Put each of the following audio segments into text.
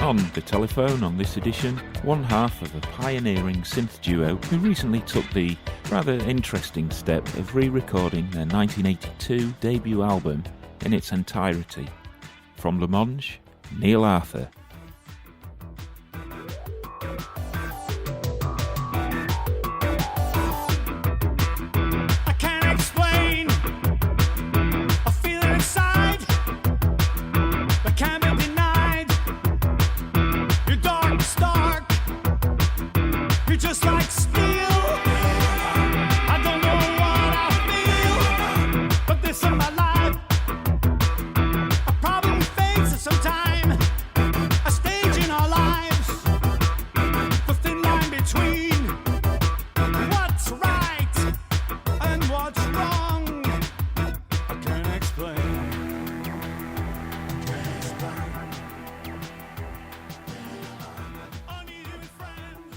On the telephone on this edition, one half of a pioneering synth duo who recently took the rather interesting step of re-recording their 1982 debut album in its entirety. From Le Monge, Neil Arthur.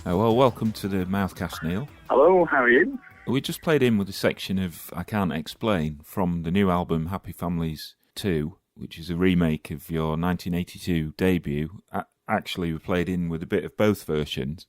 Well, welcome to the Mouthcast, Neil. Hello, how are you? We just played in with a section of I Can't Explain from the new album Happy Families 2, which is a remake of your 1982 debut. Actually, we played in with a bit of both versions.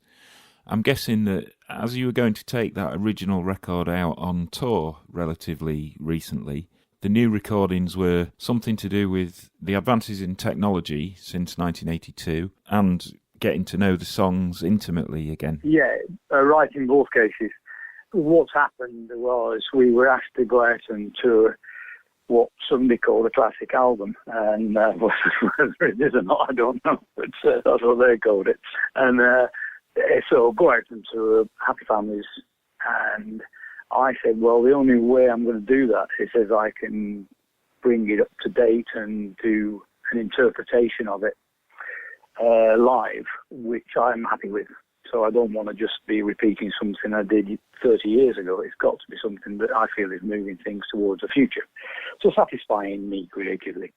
I'm guessing that as you were going to take that original record out on tour relatively recently, the new recordings were something to do with the advances in technology since 1982 and getting to know the songs intimately again. Yeah, right in both cases. What's happened was we were asked to go out and tour what somebody called a classic album, and whether it is or not, I don't know, but that's what they called it. And so go out and tour Happy Families, and I said, well, the only way I'm going to do that is if I can bring it up to date and do an interpretation of it live, which I'm happy with. So I don't want to just be repeating something I did 30 years ago. It's got to be something that I feel is moving things towards the future. So satisfying me creatively.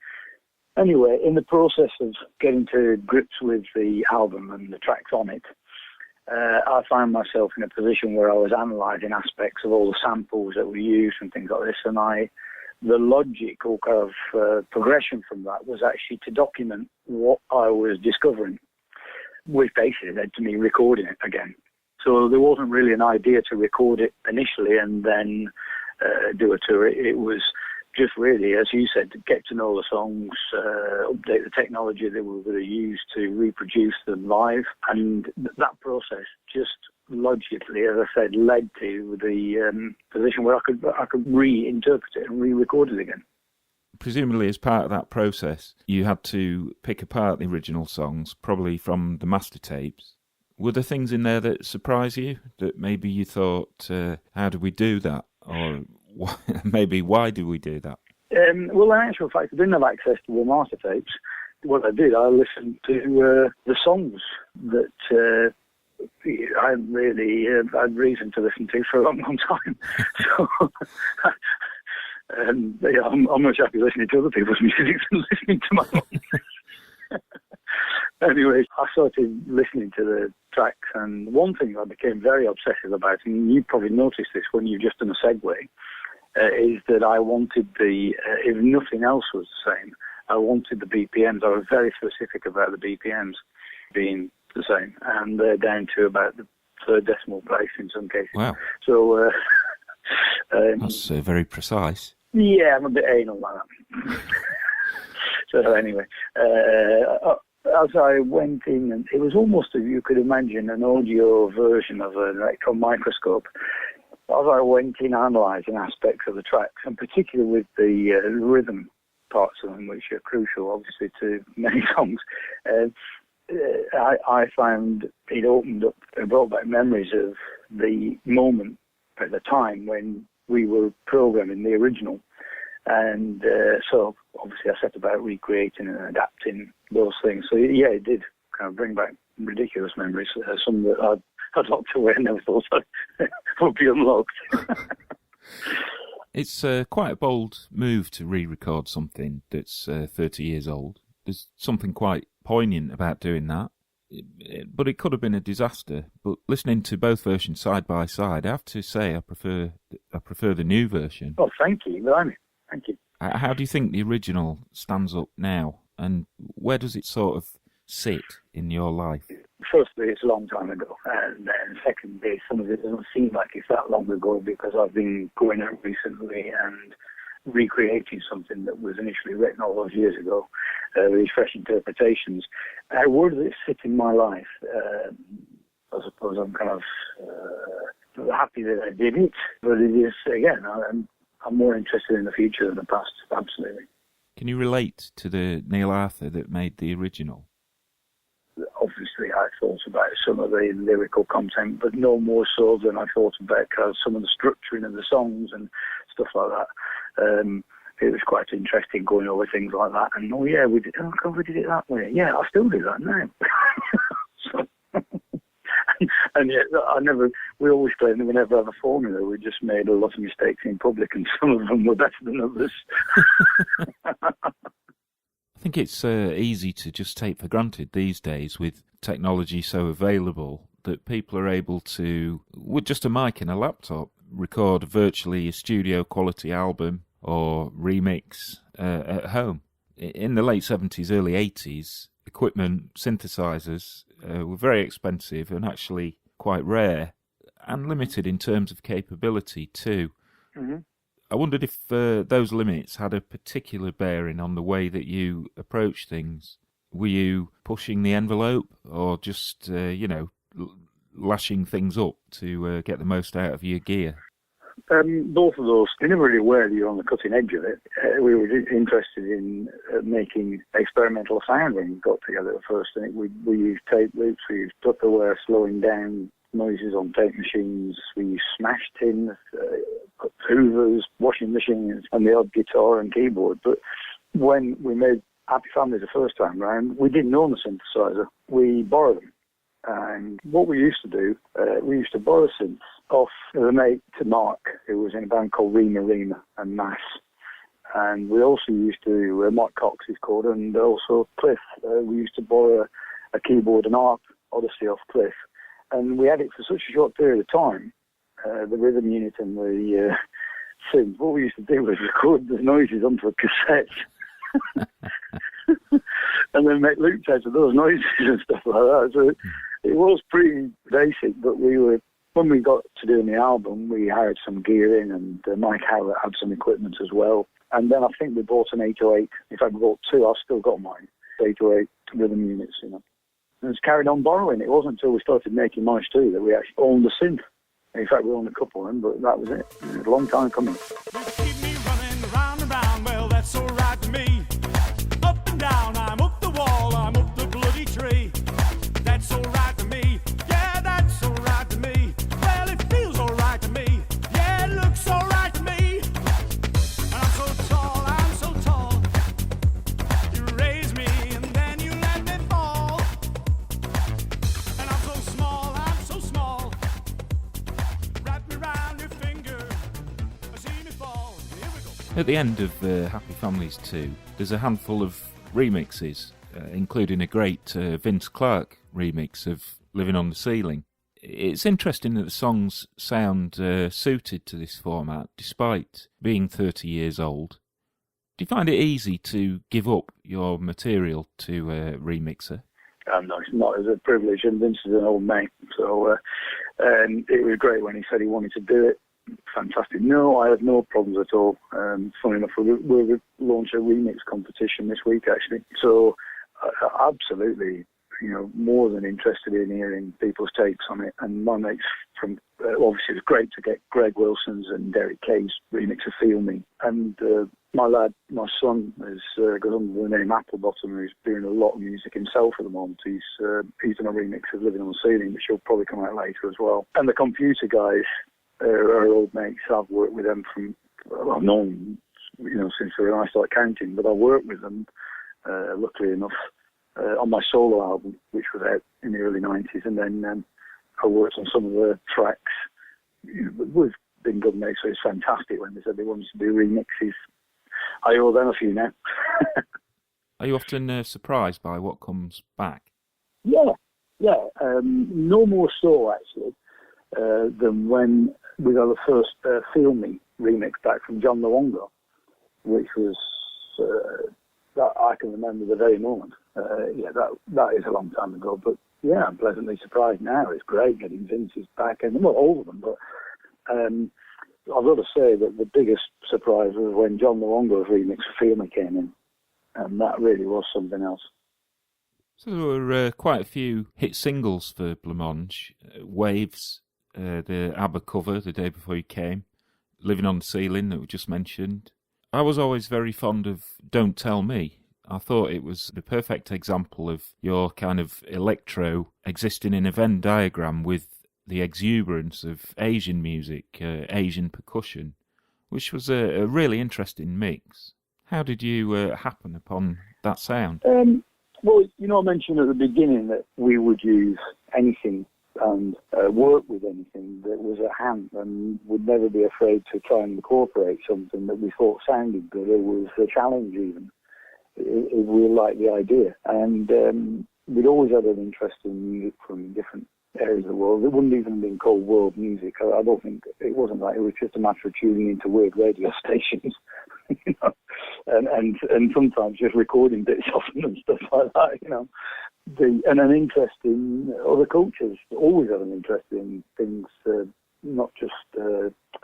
Anyway, in the process of getting to grips with the album and the tracks on it, I found myself in a position where I was analysing aspects of all the samples that we used and things like this, and the logical kind of progression from that was actually to document what I was discovering, which basically led to me recording it again. So there wasn't really an idea to record it initially and then do a tour. It was just really, as you said, to get to know the songs, update the technology that we were going to use to reproduce them live. And that process just logically, as I said, led to the position where I could reinterpret it and re-record it again. Presumably, as part of that process, you had to pick apart the original songs, probably from the master tapes. Were there things in there that surprised you, that maybe you thought, how did we do that? Or maybe why did we do that? Well, in actual fact, I didn't have access to the master tapes. What I did, I listened to the songs that I really had reason to listen to for a long, long time. So yeah, I'm much happy listening to other people's music than listening to my own. Anyway, I started listening to the tracks, and one thing I became very obsessive about, and you probably noticed this when you've just done a segue, is that I wanted if nothing else was the same, I wanted the BPMs. I was very specific about the BPMs being the same, and they're down to about the third decimal place in some cases. Wow. So that's very precise. Yeah, I'm a bit anal like that. So anyway, as I went in, and it was almost, as you could imagine, an audio version of an electron microscope. As I went in analysing aspects of the tracks, and particularly with the rhythm parts of them, which are crucial, obviously, to many songs, I found it opened up and brought back memories of the moment at the time when we were programming the original. And so, obviously, I set about recreating and adapting those things. So, yeah, it did kind of bring back ridiculous memories, some that I'd locked away and never thought would be unlocked. It's quite a bold move to re-record something that's 30 years old. There's something quite poignant about doing that. But it could have been a disaster. But listening to both versions side by side, I have to say I prefer the new version. Oh, thank you. Blimey. Thank you. How do you think the original stands up now? And where does it sort of sit in your life? Firstly, it's a long time ago, and then secondly, some of it doesn't seem like it's that long ago because I've been going out recently and recreating something that was initially written all those years ago, these fresh interpretations. Where does it sit in my life? I suppose I'm kind of happy that I did it, but it is, again, I'm more interested in the future than the past, absolutely. Can you relate to the Neil Arthur that made the original? Obviously, I thought about some of the lyrical content, but no more so than I thought about some of the structuring of the songs and stuff like that. It was quite interesting going over things like that. And we did it that way. Yeah, I still do that now. And yet, we always claim that we never have a formula. We just made a lot of mistakes in public, and some of them were better than others. I think it's easy to just take for granted these days with technology so available that people are able to, with just a mic and a laptop, record virtually a studio quality album or remix at home. In the late 70s, early 80s, equipment, synthesizers were very expensive and actually quite rare and limited in terms of capability too. Mm-hmm. I wondered if those limits had a particular bearing on the way that you approach things. Were you pushing the envelope or just, lashing things up to get the most out of your gear? Both of those. We never really were that you're on the cutting edge of it. We were interested in making experimental sound when we got together at first. I think we used tape loops, we used Tupperware, slowing down noises on tape machines. We used smash tins, hoovers, washing machines, and the odd guitar and keyboard. But when we made Happy Family the first time round, we didn't own the synthesizer. We borrowed them. And what we used to do, we used to borrow synths off a mate to Mark, who was in a band called Rima and Mass. And we also used to, Mark Cox is called, and also Cliff. We used to borrow a keyboard and harp Odyssey off Cliff. And we had it for such a short period of time, the rhythm unit and the synth. What we used to do was record the noises onto a cassette. And then make loops out of those noises and stuff like that. So it was pretty basic, but when we got to doing the album, we hired some gear in, and Mike Howlett had some equipment as well. And then I think we bought an 808. In fact, we bought two. I've still got mine. 808 rhythm units, And it's carried on borrowing. It wasn't until we started making Mice 2 that we actually owned the synth. In fact, we owned a couple of them, but that was it. It was a long time coming. Keep me running round and round, well, that's all right to me. Up and down, I'm up the wall, I'm up the bloody tree. That's all right to me, yeah, that's all right to me. Well, it feels all right to me, yeah, it looks all right to me. And I'm so tall, you raise me and then you let me fall. And I'm so small, wrap me round your finger, see me fall. Here we go. At the end of Happy Families 2, there's a handful of remixes, including a great Vince Clarke remix of Living on the Ceiling. It's interesting that the songs sound suited to this format, despite being 30 years old. Do you find it easy to give up your material to a remixer? No, it's not. It's a privilege, and Vince is an old mate, so it was great when he said he wanted to do it. Fantastic. No, I have no problems at all. Funny enough, we'll launch a remix competition this week, actually. So, absolutely, more than interested in hearing people's takes on it. And my mates from, obviously, it was great to get Greg Wilson's and Derek Kay's remix of Feel Me. And my son, goes under the name Applebottom, who's doing a lot of music himself at the moment. He's done a remix of Living on the Ceiling, which will probably come out later as well. And the computer guys, our old mates, I've worked with them I've known since when I started counting, but I worked with them, luckily enough, on my solo album, which was out in the early 90s, and then I worked on some of the tracks. We've been good mates, so it's fantastic when they said they wanted to do remixes. I owe them a few now. Are you often surprised by what comes back? Yeah. No more so, actually, than when we got the first Feel Me remix back from John Luongo, which was, that I can remember the very moment. that is a long time ago. But yeah, I'm pleasantly surprised now. It's great getting Vince's back, and well, all of them. But I've got to say that the biggest surprise was when John Luongo's remix of Feel Me came in, and that really was something else. So there were quite a few hit singles for Blancmange. Waves, the ABBA cover, The Day Before You Came, Living on the Ceiling that we just mentioned. I was always very fond of Don't Tell Me. I thought it was the perfect example of your kind of electro existing in a Venn diagram with the exuberance of Asian music, Asian percussion, which was a really interesting mix. How did you happen upon that sound? Well, I mentioned at the beginning that we would use anything and work with anything that was at hand, and would never be afraid to try and incorporate something that we thought sounded good or was a challenge even, if we liked the idea. And we'd always had an interest in music from different areas of the world. It wouldn't even have been called world music. I don't think it wasn't like it was just a matter of tuning into weird radio stations, and sometimes just recording bits of them and stuff like that, and an interest in other cultures. Always had an interest in things, not just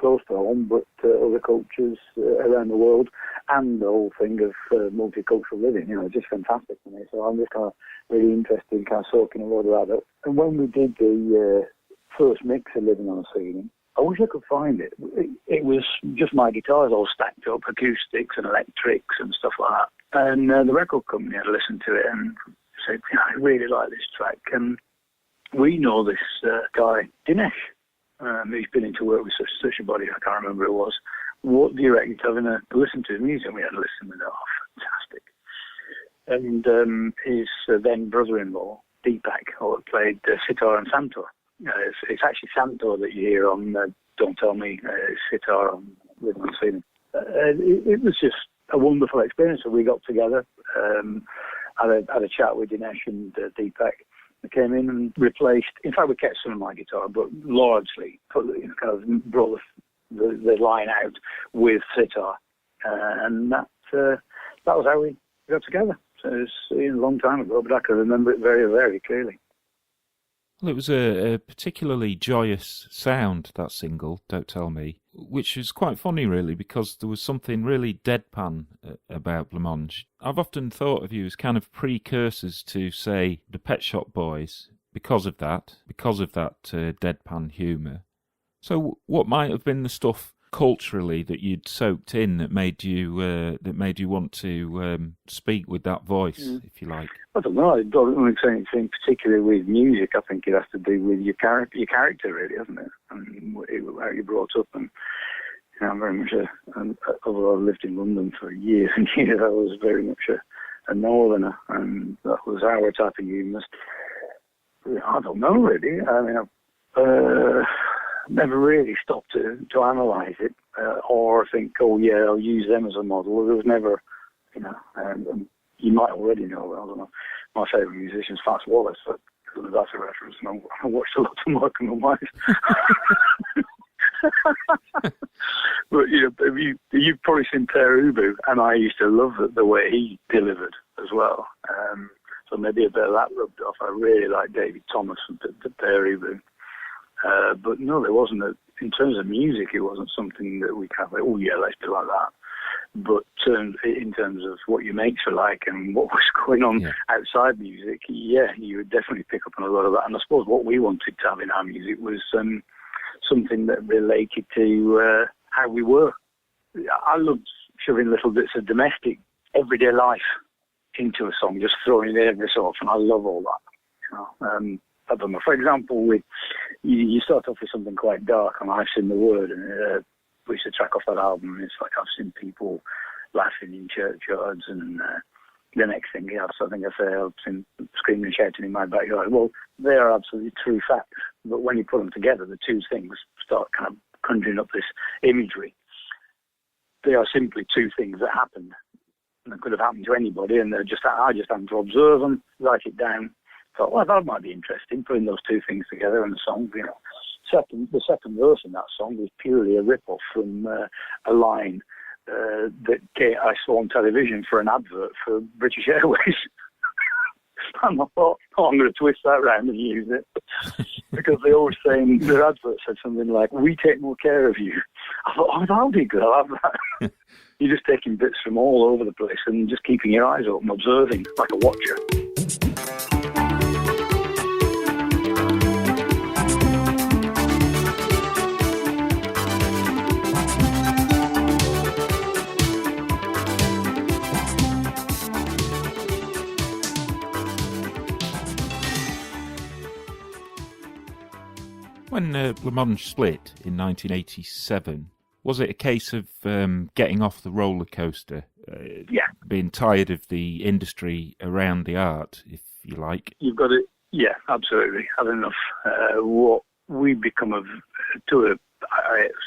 close to home, but other cultures around the world, and the whole thing of multicultural living. Just fantastic for me. So I'm just kind of really interested in kind of soaking a lot of that up. And when we did the first mix of Living on a Ceiling, I wish I could find it. It was just my guitars all stacked up, acoustics and electrics and stuff like that. And the record company had listened to it and said, I really like this track. And we know this guy, Dinesh, who's been into work with such a body, I can't remember who it was. What do you reckon to having a listen to his music? We had a listen with it. Oh, fantastic. And his then brother-in-law, Deepak, played sitar and santur. It's actually santur that you hear on Don't Tell Me, sitar on Living on the Ceiling. It was just a wonderful experience. So we got together, had a chat with Dinesh and Deepak. They came in and replaced, in fact we kept some of my guitar, but largely kind of brought the line out with sitar. And that was how we got together. So it was a long time ago, but I can remember it very, very clearly. Well, it was a particularly joyous sound, that single, Don't Tell Me, which is quite funny, really, because there was something really deadpan about Blancmange. I've often thought of you as kind of precursors to, say, the Pet Shop Boys, because of that deadpan humour. So what might have been the stuff culturally that you'd soaked in that made you want to speak with that voice, if you like? I don't know. I don't think anything particularly with music. I think it has to do with your character, really, hasn't it? And how you're brought up. And I'm very much although I've lived in London for years and years, I was very much a northerner, and that was our type of humour. I don't know, really. I mean, I've never really stopped to analyse it or think, oh yeah, I'll use them as a model. There was never, you might already know, I don't know, my favourite musician is Fats Wallace, but that's a reference, and I watched a lot of Morecambe and Wise. But you've probably seen Per Ubu, and I used to love the way he delivered as well. So maybe a bit of that rubbed off. I really like David Thomas and Per Ubu. But no, there wasn't in terms of music, it wasn't something that we kind of like, oh yeah, let's do like that. But in terms of what your mates were like and what was going on outside music, yeah, you would definitely pick up on a lot of that. And I suppose what we wanted to have in our music was something that related to how we were. I loved shoving little bits of domestic, everyday life into a song, just throwing it in every so often. I love all that. I don't know. For example, you start off with something quite dark, and I've Seen the Word, and which is a track off that album. It's like I've seen people laughing in churchyards, and the next thing, so I think I say I've seen screaming and shouting in my backyard. Well, they are absolutely true facts, but when you put them together, the two things start kind of conjuring up this imagery. They are simply two things that happened, and it could have happened to anybody, and I just happened to observe them, write it down. Thought, well, that might be interesting, putting those two things together in a song. The second verse in that song is purely a rip-off from a line that I saw on television for an advert for British Airways. time, I thought, oh, I'm going to twist that round and use it. Because they always say in their advert said something like, we take more care of you. I thought, oh, that'll be good, I'll have that. You're just taking bits from all over the place and just keeping your eyes open, observing, like a watcher. When Blancmange split in 1987, was it a case of getting off the roller coaster? Yeah. Being tired of the industry around the art, if you like? You've got it. Yeah, absolutely. Had enough. What we become to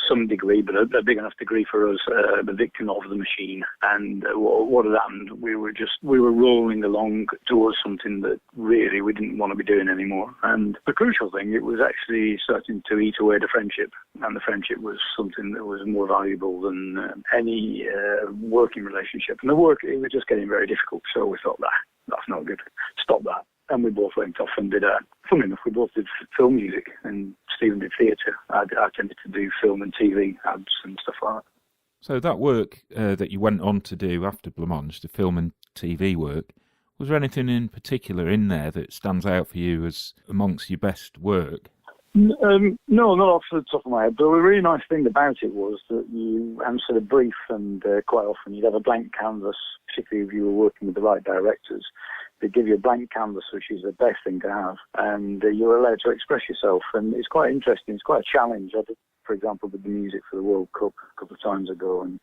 some degree, but a big enough degree for us, the victim of the machine. And what had happened? We were rolling along towards something that really we didn't want to be doing anymore. And the crucial thing, it was actually starting to eat away the friendship, and the friendship was something that was more valuable than any working relationship. And the work, it was just getting very difficult. So we thought, that's not good. Stop that. And we both went off and did funny enough, we both did film music, and Stephen did theatre. I tended to do film and TV ads and stuff like that. So that work that you went on to do after Blancmange, the film and TV work, was there anything in particular in there that stands out for you as amongst your best work? No, not off the top of my head. But the really nice thing about it was that you answered a brief, and quite often you'd have a blank canvas, particularly if you were working with the right directors. They give you a blank canvas, which is the best thing to have, and you're allowed to express yourself. And it's quite interesting. It's quite a challenge. I did, for example, with the music for the World Cup a couple of times ago, and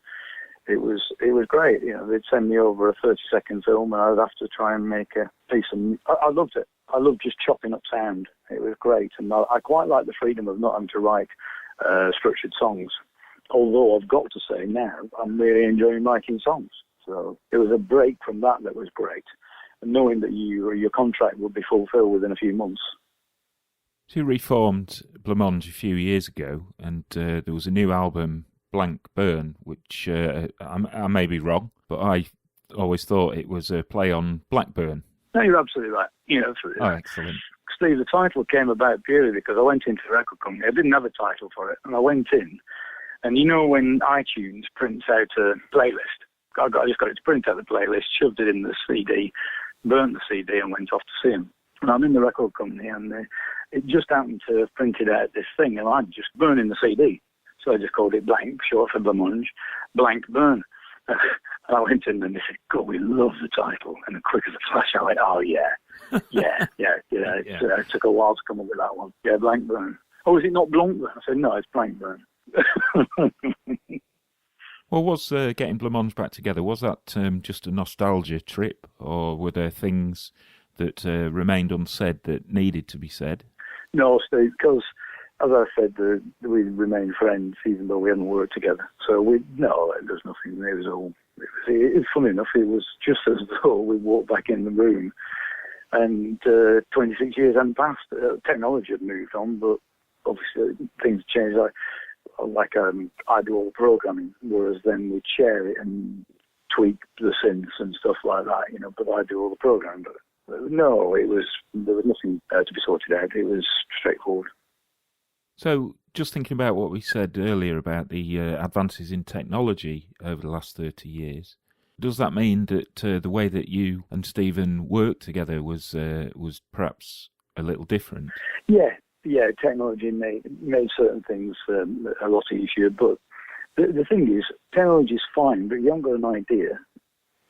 it was great. You know, they'd send me over a 30-second film, and I'd have to try and make a piece. And I loved it. I loved just chopping up sound. It was great, and I quite like the freedom of not having to write structured songs. Although I've got to say now, I'm really enjoying writing songs. So it was a break from that was great. Knowing that your contract would be fulfilled within a few months. So you reformed Blancmange a few years ago, and there was a new album, Blank Burn, which I may be wrong, but I always thought it was a play on Blackburn. No, you're absolutely right. You know, excellent. Steve, the title came about purely because I went into the record company. I didn't have a title for it, and I went in, and you know when iTunes prints out a playlist, I just got it to print out the playlist, shoved it in the CD, burnt the CD and went off to see him. And I'm in the record company, and it just happened to have printed out this thing, and I'd just burning the CD. So I just called it Blank, short for Blancmange, Blank Burn. And I went in and they said, God, we love the title. And quick as a flash, I went, oh, yeah. It took a while to come up with that one. Yeah, Blank Burn. Oh, is it not Blanc Burn? I said, no, it's Blank Burn. Well, was getting Blancmange back together, was that just a nostalgia trip, or were there things that remained unsaid that needed to be said? No, Steve, because, as I said, we remained friends even though we hadn't worked together. So, there's nothing. It's funny enough, it was just as though we walked back in the room and 26 years hadn't passed. Technology had moved on, but obviously things changed. I do all the programming, whereas then we'd share it and tweak the synths and stuff like that, but I do all the programming. But no, there was nothing to be sorted out. It was straightforward. So, just thinking about what we said earlier about the advances in technology over the last 30 years, does that mean that the way that you and Stephen worked together was perhaps a little different? Yeah, technology made certain things a lot easier, but the thing is, technology is fine, but you haven't got an idea,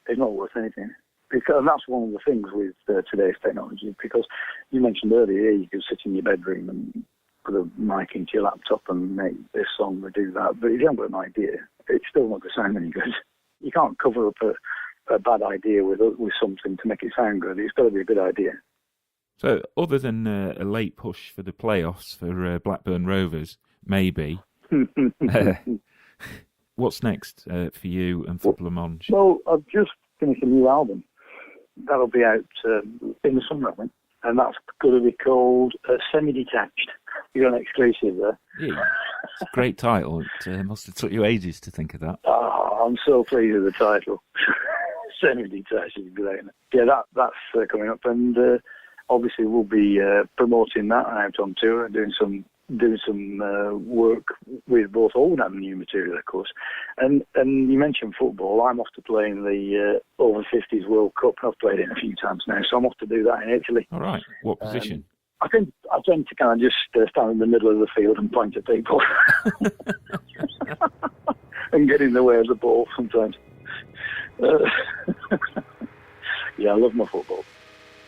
it's not worth anything. And that's one of the things with today's technology, because you mentioned earlier, you can sit in your bedroom and put a mic into your laptop and make this song or do that, but if you haven't got an idea, it's still not going to sound any good. You can't cover up a bad idea with something to make it sound good. It's got to be a good idea. So, other than a late push for the playoffs for Blackburn Rovers, maybe, what's next for you and for Blancmange? Well, I've just finished a new album. That'll be out in the summer, I think. And that's going to be called Semi-Detached. You got an exclusive there. Yeah, it's a great title. It must have took you ages to think of that. Oh, I'm so pleased with the title. semi-detached is great. Yeah, that's coming up, and obviously we'll be promoting that out on tour and doing some work with both old and new material, of course. And you mentioned football. I'm off to play in the over 50s World Cup. I've played it a few times now, so I'm off to do that in Italy. All right. What position? I tend to kind of just stand in the middle of the field and point at people and get in the way of the ball sometimes. Yeah, I love my football.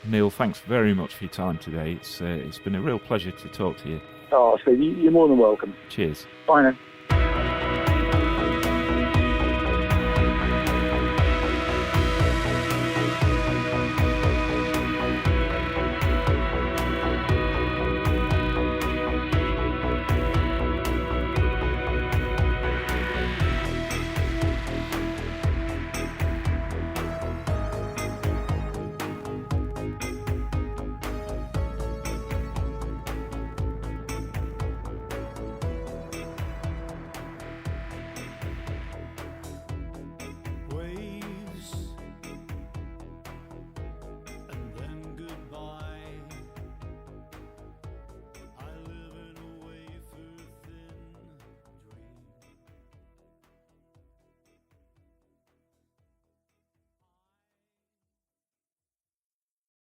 Neil, thanks very much for your time today. It's been a real pleasure to talk to you. Oh, so you're more than welcome. Cheers. Bye now.